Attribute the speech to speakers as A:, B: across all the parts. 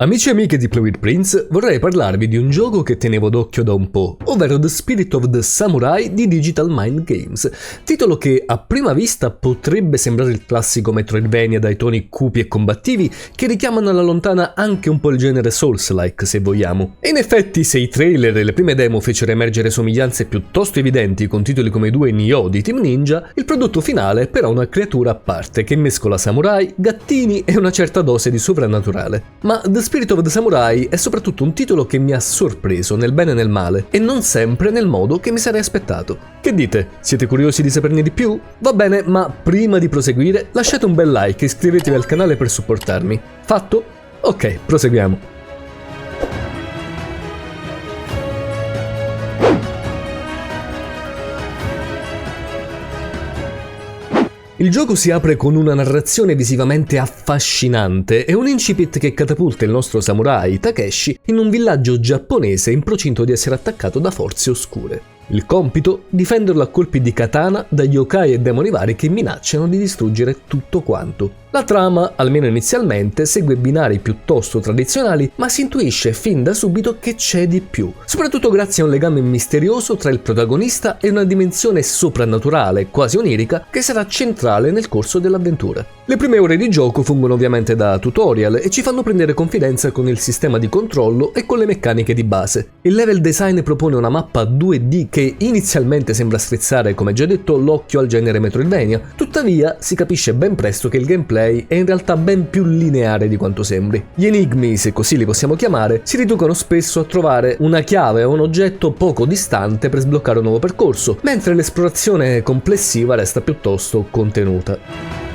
A: Amici e amiche di Play with Prince, vorrei parlarvi di un gioco che tenevo d'occhio da un po', ovvero The Spirit of the Samurai di Digital Mind Games, titolo che a prima vista potrebbe sembrare il classico Metroidvania dai toni cupi e combattivi che richiamano alla lontana anche un po' il genere Souls-like se vogliamo. E in effetti se i trailer e le prime demo fecero emergere somiglianze piuttosto evidenti con titoli come i due Nioh di Team Ninja, il prodotto finale è però una creatura a parte che mescola samurai, gattini e una certa dose di sovrannaturale. Ma The Spirit of the Samurai è soprattutto un titolo che mi ha sorpreso nel bene e nel male, e non sempre nel modo che mi sarei aspettato. Che dite? Siete curiosi di saperne di più? Va bene, ma prima di proseguire lasciate un bel like e iscrivetevi al canale per supportarmi. Fatto? Ok, proseguiamo. Il gioco si apre con una narrazione visivamente affascinante e un incipit che catapulta il nostro samurai Takeshi in un villaggio giapponese in procinto di essere attaccato da forze oscure. Il compito? Difenderlo a colpi di katana da yokai e demoni vari che minacciano di distruggere tutto quanto. La trama, almeno inizialmente, segue binari piuttosto tradizionali, ma si intuisce fin da subito che c'è di più, soprattutto grazie a un legame misterioso tra il protagonista e una dimensione soprannaturale, quasi onirica, che sarà centrale nel corso dell'avventura. Le prime ore di gioco fungono ovviamente da tutorial e ci fanno prendere confidenza con il sistema di controllo e con le meccaniche di base. Il level design propone una mappa 2D che inizialmente sembra strizzare, come già detto, l'occhio al genere Metroidvania, tuttavia si capisce ben presto che il gameplay è in realtà ben più lineare di quanto sembri. Gli enigmi, se così li possiamo chiamare, si riducono spesso a trovare una chiave o un oggetto poco distante per sbloccare un nuovo percorso, mentre l'esplorazione complessiva resta piuttosto contenuta.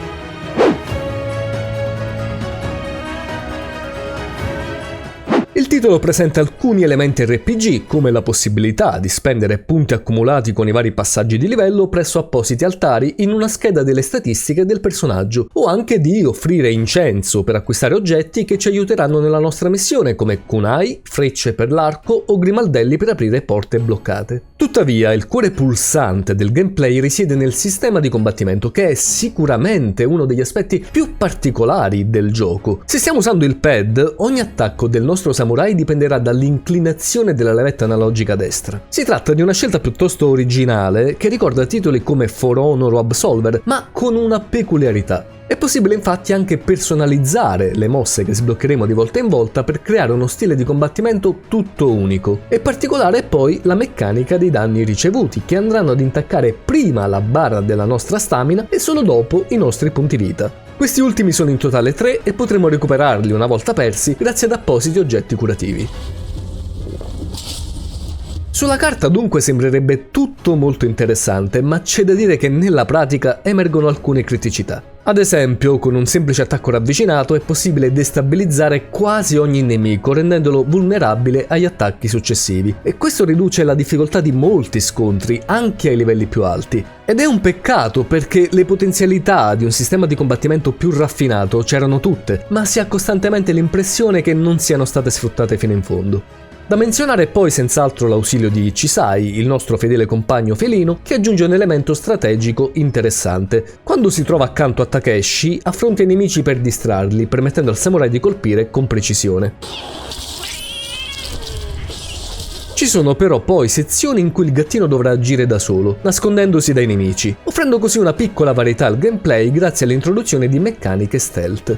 A: Il titolo presenta alcuni elementi RPG, come la possibilità di spendere punti accumulati con i vari passaggi di livello presso appositi altari in una scheda delle statistiche del personaggio, o anche di offrire incenso per acquistare oggetti che ci aiuteranno nella nostra missione, come kunai, frecce per l'arco o grimaldelli per aprire porte bloccate. Tuttavia, il cuore pulsante del gameplay risiede nel sistema di combattimento, che è sicuramente uno degli aspetti più particolari del gioco. Se stiamo usando il pad, ogni attacco del nostro samurai dipenderà dall'inclinazione della levetta analogica a destra. Si tratta di una scelta piuttosto originale che ricorda titoli come For Honor o Absolver, ma con una peculiarità. È possibile infatti anche personalizzare le mosse che sbloccheremo di volta in volta per creare uno stile di combattimento tutto unico. E particolare è poi la meccanica dei danni ricevuti, che andranno ad intaccare prima la barra della nostra stamina e solo dopo i nostri punti vita. Questi ultimi sono in totale 3 e potremo recuperarli una volta persi grazie ad appositi oggetti curativi. Sulla carta dunque sembrerebbe tutto molto interessante, ma c'è da dire che nella pratica emergono alcune criticità. Ad esempio, con un semplice attacco ravvicinato è possibile destabilizzare quasi ogni nemico, rendendolo vulnerabile agli attacchi successivi, e questo riduce la difficoltà di molti scontri, anche ai livelli più alti. Ed è un peccato perché le potenzialità di un sistema di combattimento più raffinato c'erano tutte, ma si ha costantemente l'impressione che non siano state sfruttate fino in fondo. Da menzionare poi senz'altro l'ausilio di Chisai, il nostro fedele compagno felino, che aggiunge un elemento strategico interessante. Quando si trova accanto a Takeshi, affronta i nemici per distrarli, permettendo al samurai di colpire con precisione. Ci sono però poi sezioni in cui il gattino dovrà agire da solo, nascondendosi dai nemici, offrendo così una piccola varietà al gameplay grazie all'introduzione di meccaniche stealth.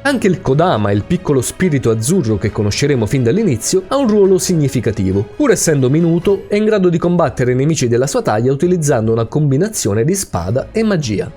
A: Anche il Kodama, il piccolo spirito azzurro che conosceremo fin dall'inizio, ha un ruolo significativo. Pur essendo minuto, è in grado di combattere i nemici della sua taglia utilizzando una combinazione di spada e magia.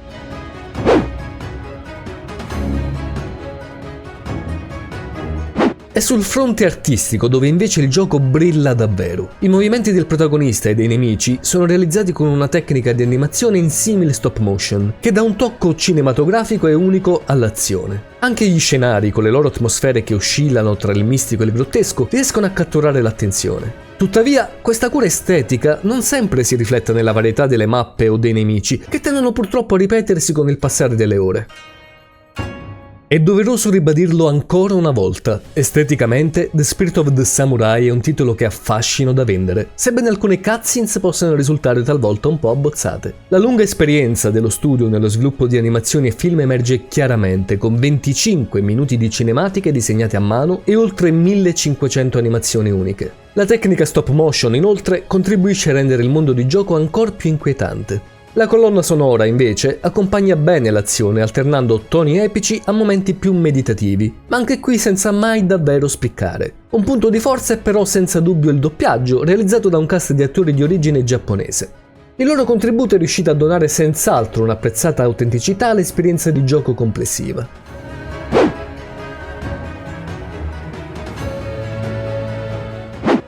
A: È sul fronte artistico dove invece il gioco brilla davvero. I movimenti del protagonista e dei nemici sono realizzati con una tecnica di animazione in simile stop motion, che dà un tocco cinematografico e unico all'azione. Anche gli scenari, con le loro atmosfere che oscillano tra il mistico e il grottesco, riescono a catturare l'attenzione. Tuttavia, questa cura estetica non sempre si riflette nella varietà delle mappe o dei nemici, che tendono purtroppo a ripetersi con il passare delle ore. È doveroso ribadirlo ancora una volta. Esteticamente, The Spirit of the Samurai è un titolo che ha fascino da vendere, sebbene alcune cutscenes possano risultare talvolta un po' abbozzate. La lunga esperienza dello studio nello sviluppo di animazioni e film emerge chiaramente, con 25 minuti di cinematiche disegnate a mano e oltre 1500 animazioni uniche. La tecnica stop motion, inoltre, contribuisce a rendere il mondo di gioco ancora più inquietante. La colonna sonora, invece, accompagna bene l'azione alternando toni epici a momenti più meditativi, ma anche qui senza mai davvero spiccare. Un punto di forza è però senza dubbio il doppiaggio, realizzato da un cast di attori di origine giapponese. Il loro contributo è riuscito a donare senz'altro un'apprezzata autenticità all'esperienza di gioco complessiva.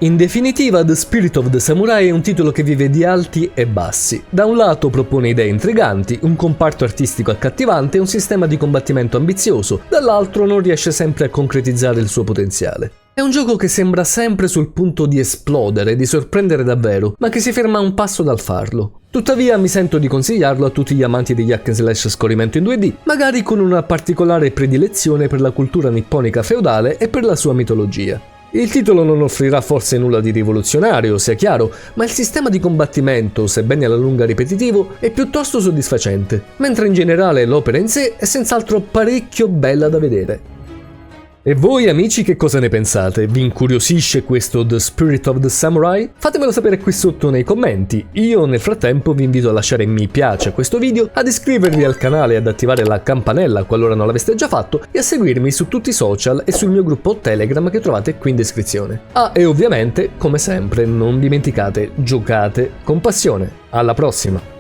A: In definitiva, The Spirit of the Samurai è un titolo che vive di alti e bassi. Da un lato propone idee intriganti, un comparto artistico accattivante e un sistema di combattimento ambizioso, dall'altro non riesce sempre a concretizzare il suo potenziale. È un gioco che sembra sempre sul punto di esplodere e di sorprendere davvero, ma che si ferma a un passo dal farlo. Tuttavia mi sento di consigliarlo a tutti gli amanti degli hack and slash a scorrimento in 2D, magari con una particolare predilezione per la cultura nipponica feudale e per la sua mitologia. Il titolo non offrirà forse nulla di rivoluzionario, sia chiaro, ma il sistema di combattimento, sebbene alla lunga ripetitivo, è piuttosto soddisfacente, mentre in generale l'opera in sé è senz'altro parecchio bella da vedere. E voi amici che cosa ne pensate? Vi incuriosisce questo The Spirit of the Samurai? Fatemelo sapere qui sotto nei commenti. Io nel frattempo vi invito a lasciare mi piace a questo video, ad iscrivervi al canale e ad attivare la campanella qualora non l'aveste già fatto e a seguirmi su tutti i social e sul mio gruppo Telegram che trovate qui in descrizione. Ah, e ovviamente, come sempre, non dimenticate, giocate con passione. Alla prossima!